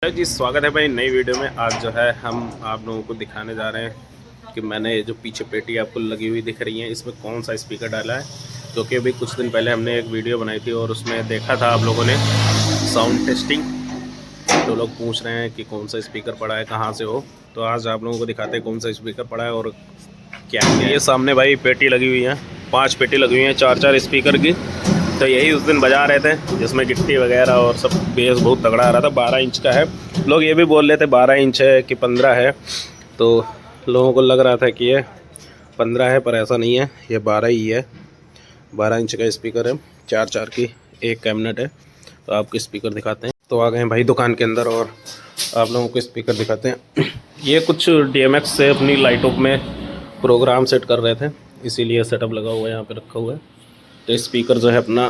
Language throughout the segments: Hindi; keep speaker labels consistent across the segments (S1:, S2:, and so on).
S1: हेलो जी, स्वागत है भाई नई वीडियो में। आज जो है हम आप लोगों को दिखाने जा रहे हैं कि मैंने जो पीछे पेटी आपको लगी हुई दिख रही है इसमें कौन सा स्पीकर डाला है। क्योंकि अभी कुछ दिन पहले हमने एक वीडियो बनाई थी और उसमें देखा था आप लोगों ने साउंड टेस्टिंग, तो लोग पूछ रहे हैं कि कौन सा स्पीकर पड़ा है, कहाँ से हो। तो आज आप लोगों को दिखाते हैं कौन सा स्पीकर पड़ा है और क्या है। ये सामने भाई पेटी लगी हुई है, 5 पेटी लगी हुई हैं 4-4 स्पीकर की। तो यही उस दिन बजा रहे थे जिसमें गिट्टी वगैरह और सब बेस बहुत तगड़ा आ रहा था। 12 इंच का है, लोग ये भी बोल रहे थे 12 इंच है कि 15 है। तो लोगों को लग रहा था कि ये 15 है, पर ऐसा नहीं है, ये 12 ही है। 12 इंच का स्पीकर है, 4-4 की एक कैबिनेट है। तो आपको स्पीकर दिखाते हैं। तो आ गए हैं भाई दुकान के अंदर और आप लोगों को स्पीकर दिखाते हैं। ये कुछ DMX से अपनी लाइटों में प्रोग्राम सेट कर रहे थे, इसीलिए सेटअप लगा हुआ है, यहाँ पे रखा हुआ है। तो स्पीकर जो है अपना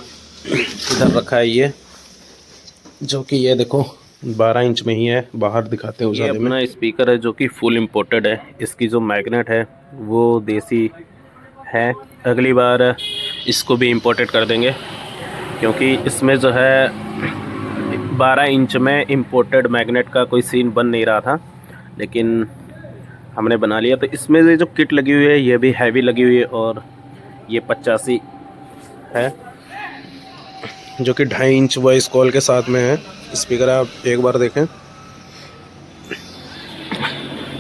S1: इधर रखा है, ये जो कि ये देखो 12 इंच में ही है। बाहर दिखाते हैं उजाले में। अपना स्पीकर है जो कि फुल इम्पोर्टेड है। इसकी जो मैग्नेट है वो देसी है। अगली बार इसको भी इम्पोर्टेड कर देंगे, क्योंकि इसमें जो है 12 इंच में इम्पोर्टेड मैग्नेट का कोई सीन बन नहीं रहा था, लेकिन हमने बना लिया। तो इसमें से जो किट लगी हुई है ये भी हैवी लगी हुई है और ये 85 है, जो कि 2.5 इंच वॉइस कॉल के साथ में है स्पीकर। आप एक बार देखें।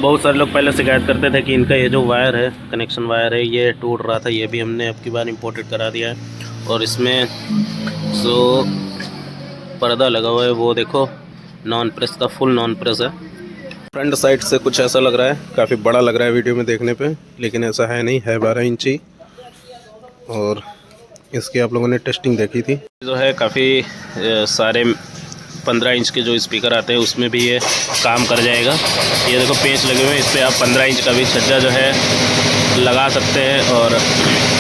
S1: बहुत सारे लोग पहले शिकायत करते थे कि इनका ये जो वायर है, कनेक्शन वायर है, ये टूट रहा था। ये भी हमने अब की बार इंपोर्टेड करा दिया है। और इसमें जो पर्दा लगा हुआ है वो देखो नॉन प्रेस का, फुल नॉन प्रेस है। फ्रंट साइड से कुछ ऐसा लग रहा है, काफ़ी बड़ा लग रहा है वीडियो में देखने पे, लेकिन ऐसा है नहीं, है 12 इंची। और इसकी आप लोगों ने टेस्टिंग देखी थी। जो है काफ़ी सारे 15 इंच के जो स्पीकर आते हैं उसमें भी ये काम कर जाएगा। ये देखो पेंच लगे हुए हैं, इस पर आप 15 इंच का भी छज्जा जो है लगा सकते हैं और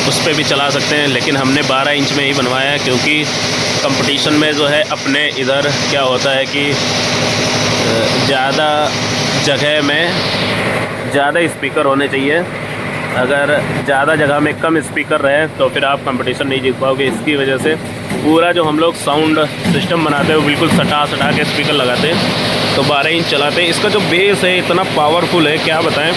S1: उस पर भी चला सकते हैं। लेकिन हमने 12 इंच में ही बनवाया है, क्योंकि कंपटीशन में जो है अपने इधर क्या होता है कि ज़्यादा जगह में ज़्यादा स्पीकर होने चाहिए। अगर ज़्यादा जगह में कम स्पीकर रहे तो फिर आप कंपटीशन नहीं जीत पाओगे। इसकी वजह से पूरा जो हम लोग साउंड सिस्टम बनाते हैं वो बिल्कुल सटा के स्पीकर लगाते हैं। तो 12 इंच चलाते हैं। इसका जो बेस है इतना पावरफुल है, क्या बताएं,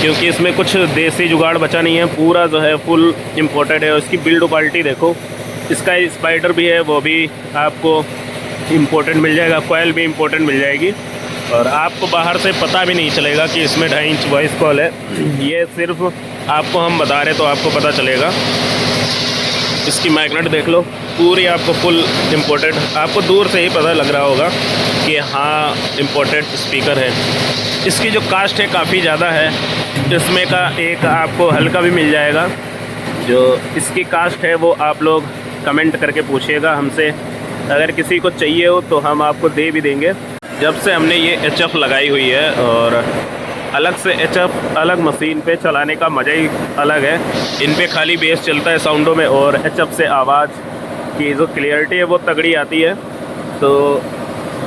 S1: क्योंकि इसमें कुछ देसी जुगाड़ बचा नहीं है। पूरा जो है फुल इम्पोर्टेड है। और इसकी बिल्ड क्वालिटी देखो, इसका स्पाइडर भी है वो भी आपको इम्पोर्टेड मिल जाएगा, कॉइल भी इम्पोर्टेड मिल जाएगी। और आपको बाहर से पता भी नहीं चलेगा कि इसमें 2.5 इंच वॉइस कॉल है। ये सिर्फ आपको हम बता रहे तो आपको पता चलेगा। इसकी मैग्नेट देख लो, पूरी आपको फुल इम्पोर्टेड, आपको दूर से ही पता लग रहा होगा कि हाँ इम्पोर्टेड स्पीकर है। इसकी जो कास्ट है काफ़ी ज़्यादा है। इसमें का एक आपको हल्का भी मिल जाएगा। जो इसकी कास्ट है वो आप लोग कमेंट करके पूछिएगा हमसे। अगर किसी को चाहिए हो तो हम आपको दे भी देंगे। जब से हमने ये HF लगाई हुई है, और अलग से HF अलग मशीन पे चलाने का मज़ा ही अलग है। इन पे खाली बेस चलता है साउंडों में, और HF से आवाज़ की जो क्लियरिटी है वो तगड़ी आती है। तो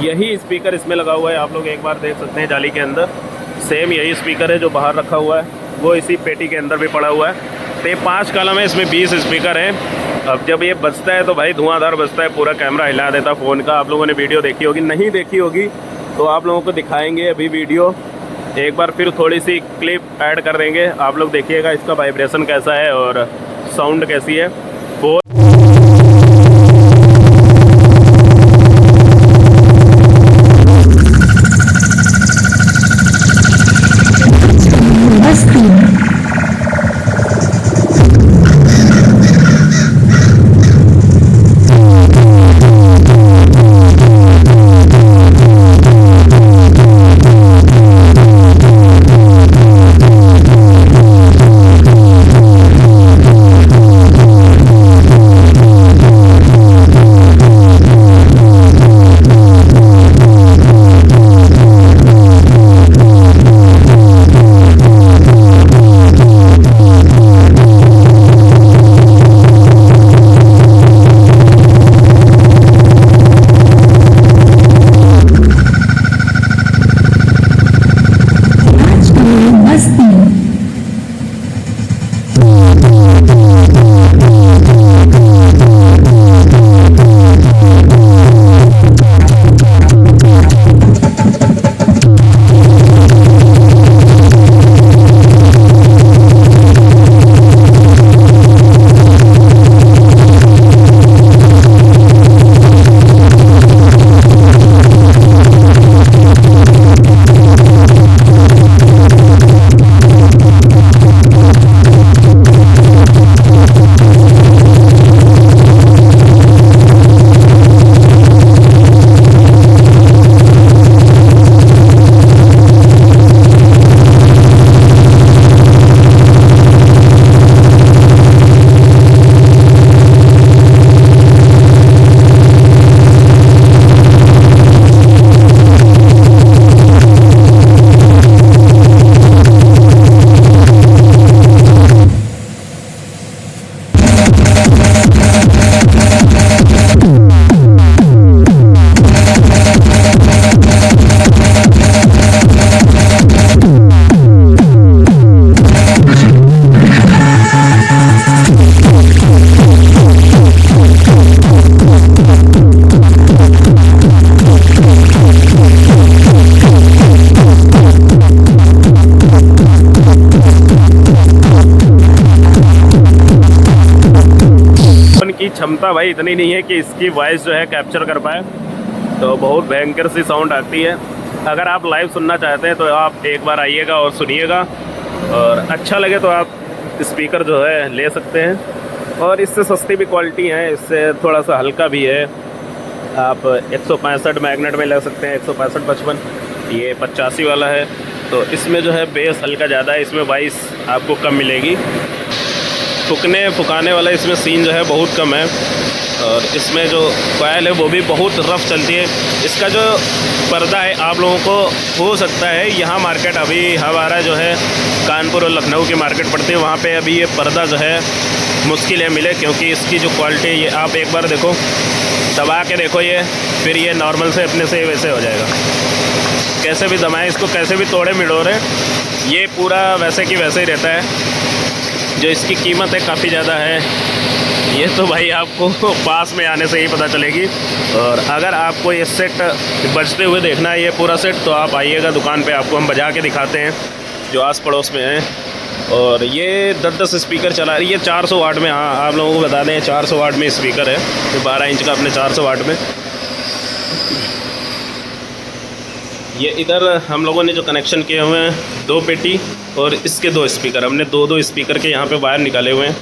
S1: यही स्पीकर इसमें लगा हुआ है, आप लोग एक बार देख सकते हैं जाली के अंदर। सेम यही स्पीकर है जो बाहर रखा हुआ है, वो इसी पेटी के अंदर भी पड़ा हुआ है। तो ये 5 कॉलम है, इसमें 20 स्पीकर हैं। अब जब ये बजता है तो भाई धुआंधार बजता है, पूरा कैमरा हिला देता फ़ोन का। आप लोगों ने वीडियो देखी होगी, नहीं देखी होगी तो आप लोगों को दिखाएंगे अभी वीडियो एक बार, फिर थोड़ी सी क्लिप ऐड कर देंगे। आप लोग देखिएगा इसका वाइब्रेशन कैसा है और साउंड कैसी है। क्षमता भाई इतनी नहीं है कि इसकी वॉइस जो है कैप्चर कर पाए, तो बहुत भयंकर सी साउंड आती है। अगर आप लाइव सुनना चाहते हैं तो आप एक बार आइएगा और सुनिएगा, और अच्छा लगे तो आप स्पीकर जो है ले सकते हैं। और इससे सस्ती भी क्वालिटी है, इससे थोड़ा सा हल्का भी है। आप 165 मैग्नेट में ले सकते हैं, 165-55, ये 85 वाला है। तो इसमें जो है बेस हल्का ज़्यादा है, इसमें वॉइस आपको कम मिलेगी। फुकाने वाला इसमें सीन जो है बहुत कम है, और इसमें जो कॉइल है वो भी बहुत रफ़ चलती है। इसका जो पर्दा है आप लोगों को हो सकता है यहाँ मार्केट अभी हमारा जो है कानपुर और लखनऊ की मार्केट पड़ती है, वहाँ पे अभी ये पर्दा जो है मुश्किल है मिले, क्योंकि इसकी जो क्वालिटी है ये आप एक बार देखो, दबा के देखो ये, फिर ये नॉर्मल से अपने से वैसे हो जाएगा। कैसे भी दबाएं इसको, कैसे भी तोड़े मिडोरे, ये पूरा वैसे की वैसे ही रहता है। जो इसकी कीमत है काफ़ी ज़्यादा है, ये तो भाई आपको पास में आने से ही पता चलेगी। और अगर आपको ये सेट बजते हुए देखना है ये पूरा सेट, तो आप आइएगा दुकान पे, आपको हम बजा के दिखाते हैं जो आस पड़ोस में हैं। और ये 10-10 स्पीकर चला रही है 400 वाट में। हाँ, आप लोगों को बता दें 400 वाट में स्पीकर है, तो 12 इंच का अपने 400 वाट में। ये इधर हम लोगों ने जो कनेक्शन किए हुए हैं 2 पेटी और इसके 2 स्पीकर, हमने 2-2 स्पीकर के यहाँ पे वायर निकाले हुए हैं।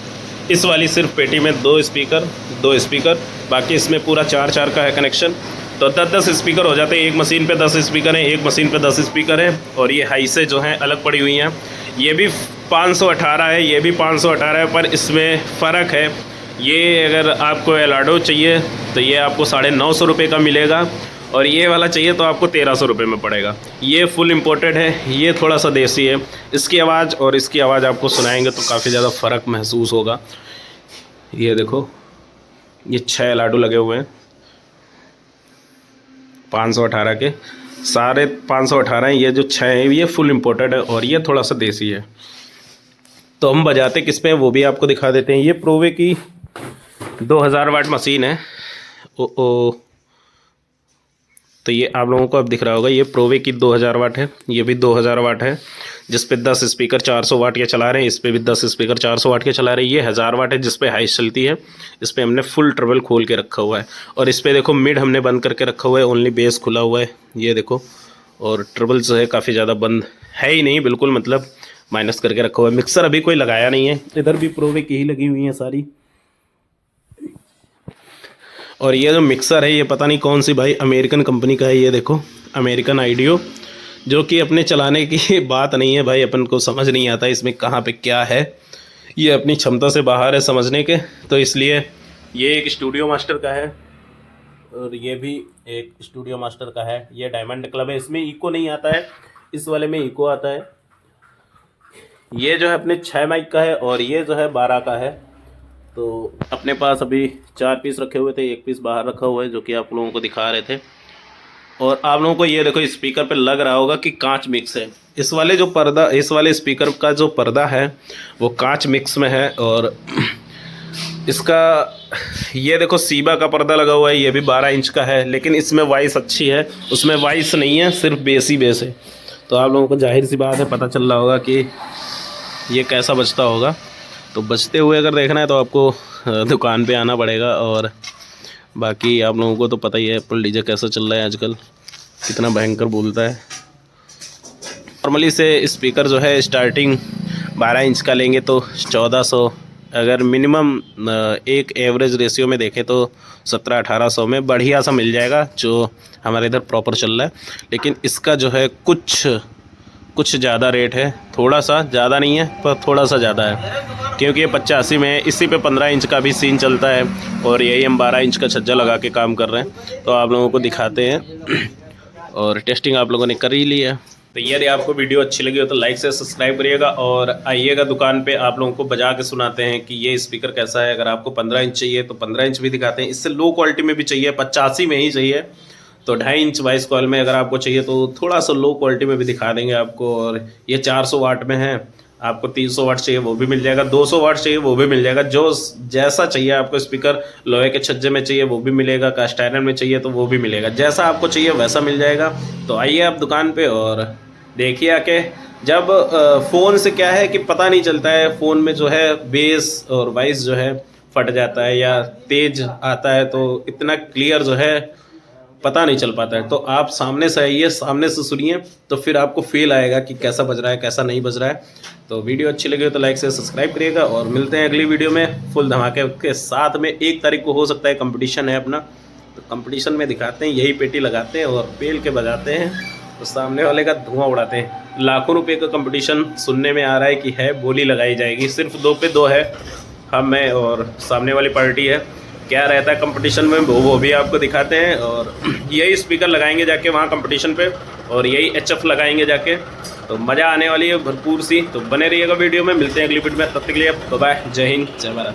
S1: इस वाली सिर्फ पेटी में 2 स्पीकर, बाकी इसमें पूरा 4-4 का है कनेक्शन। तो 10-10 स्पीकर हो जाते हैं। एक मशीन पे 10 स्पीकर हैं, एक मशीन पे 10 स्पीकर हैं। और ये हाई से जो हैं अलग पड़ी हुई हैं। ये भी 518 है, ये भी 518 है, पर इसमें फ़र्क है। ये अगर आपको एलाडो चाहिए तो ये आपको 950 रुपये का मिलेगा, और ये वाला चाहिए तो आपको 1300 रुपये में पड़ेगा। ये फुल इम्पोर्टेड है, ये थोड़ा सा देसी है। इसकी आवाज़ और इसकी आवाज़ आपको सुनाएंगे तो काफ़ी ज़्यादा फ़र्क महसूस होगा। ये देखो, ये 6 लाडू लगे हुए हैं 518 के, सारे 518 हैं। ये जो 6 हैं ये फुल इम्पोर्टेड है, और ये थोड़ा सा देसी है। तो हम बजाते किस पे हैं वो भी आपको दिखा देते हैं। ये प्रोवे की 2000 वाट मशीन है। तो ये आप लोगों को अब दिख रहा होगा, ये प्रोवे की 2000 वाट है, ये भी 2000 वाट है, जिस पे 10 स्पीकर 400 वाट के चला रहे हैं। इस पे भी 10 स्पीकर 400 वाट के चला रहे हैं। ये 1000 वाट है, जिस पे हाइस चलती है। इस पे हमने फुल ट्रबल खोल के रखा हुआ है, और इस पे देखो मिड हमने बंद करके रखा हुआ है, ओनली बेस खुला हुआ है। ये देखो, और ट्रबल जो है काफ़ी ज़्यादा बंद है ही नहीं, बिल्कुल मतलब माइनस करके रखा हुआ है। मिक्सर अभी कोई लगाया नहीं है, इधर भी प्रोवे की ही लगी हुई हैं सारी। और ये जो मिक्सर है ये पता नहीं कौन सी भाई अमेरिकन कंपनी का है। ये देखो, अमेरिकन आइडियो, जो कि अपने चलाने की बात नहीं है भाई, अपन को समझ नहीं आता इसमें कहाँ पे क्या है। ये अपनी क्षमता से बाहर है समझने के, तो इसलिए ये एक स्टूडियो मास्टर का है, और ये भी एक स्टूडियो मास्टर का है। ये डायमंड क्लब है, इसमें इको नहीं आता है, इस वाले में इको आता है। ये जो है अपने 6 माइक का है, और ये जो है 12 का है। तो अपने पास अभी 4 पीस रखे हुए थे, 1 पीस बाहर रखा हुआ है, जो कि आप लोगों को दिखा रहे थे। और आप लोगों को ये देखो, स्पीकर पे लग रहा होगा कि कांच मिक्स है। इस वाले जो पर्दा, इस वाले स्पीकर का जो पर्दा है वो कांच मिक्स में है। और इसका ये देखो सीबा का पर्दा लगा हुआ है, ये भी 12 इंच का है, लेकिन इसमें वॉइस अच्छी है, उसमें वॉइस नहीं है, सिर्फ बेस ही बेस है। तो आप लोगों को जाहिर सी बात है पता चल रहा होगा कि ये कैसा बजता होगा। तो बजते हुए अगर देखना है तो आपको दुकान पे आना पड़ेगा। और बाकी आप लोगों को तो पता ही है एप्पल डीजे कैसा चल रहा है आजकल, कितना भयंकर बोलता है। नॉर्मली से स्पीकर जो है स्टार्टिंग 12 इंच का लेंगे तो 1400, अगर मिनिमम एक एवरेज रेशियो में देखें तो 1700-1800 में बढ़िया सा मिल जाएगा, जो हमारे इधर प्रॉपर चल रहा है। लेकिन इसका जो है कुछ ज़्यादा रेट है, थोड़ा सा ज़्यादा नहीं है पर थोड़ा सा ज़्यादा है, क्योंकि ये 85 में है। इसी पे 15 इंच का भी सीन चलता है, और यही हम 12 इंच का छज्जा लगा के काम कर रहे हैं। तो आप लोगों को दिखाते हैं, और टेस्टिंग आप लोगों ने कर ही ली है। तो यदि आपको वीडियो अच्छी लगी हो तो लाइक से सब्सक्राइब करिएगा, और आइएगा दुकान पे, आप लोगों को बजा के सुनाते हैं कि ये स्पीकर कैसा है। अगर आपको 15 इंच चाहिए तो 15 इंच भी दिखाते हैं, इससे लो क्वालिटी में भी चाहिए, 85 में ही चाहिए तो 2.5 इंच वॉइस कॉल में अगर आपको चाहिए तो थोड़ा सा लो क्वालिटी में भी दिखा देंगे आपको। और ये 400 वाट में है, आपको 300 वाट चाहिए वो भी मिल जाएगा, 200 वाट चाहिए वो भी मिल जाएगा। जो जैसा चाहिए आपको स्पीकर, लोहे के छज्जे में चाहिए वो भी मिलेगा, कास्ट आयरन में चाहिए तो वो भी मिलेगा, जैसा आपको चाहिए वैसा मिल जाएगा। तो आइए आप दुकान पे और देखिए आके। जब फ़ोन से क्या है कि पता नहीं चलता है, फ़ोन में जो है बेस और वॉइस जो है फट जाता है या तेज आता है तो इतना क्लियर जो है पता नहीं चल पाता है। तो आप सामने से आइए, सामने से सुनिए, तो फिर आपको फील आएगा कि कैसा बज रहा है कैसा नहीं बज रहा है। तो वीडियो अच्छी लगी हो तो लाइक से सब्सक्राइब करिएगा और मिलते हैं अगली वीडियो में फुल धमाके के साथ में। 1 तारीख को हो सकता है कंपटीशन है अपना, तो कंपटीशन में दिखाते हैं, यही पेटी लगाते हैं और पेल के बजाते हैं तो सामने वाले का धुआं उड़ाते हैं। लाखों रुपए का कंपटीशन सुनने में आ रहा है कि है, बोली लगाई जाएगी, सिर्फ 2 पे 2 है, हम मैं और सामने वाली पार्टी है। क्या रहता है कंपटीशन में वो भी आपको दिखाते हैं। और यही स्पीकर लगाएंगे जाके वहाँ कंपटीशन पे और यही HF लगाएंगे जाके, तो मज़ा आने वाली है भरपूर सी। तो बने रहिएगा वीडियो में, मिलते हैं अगली वीडियो में, तब तक के लिए बाय बाय, जय हिंद जय भारत।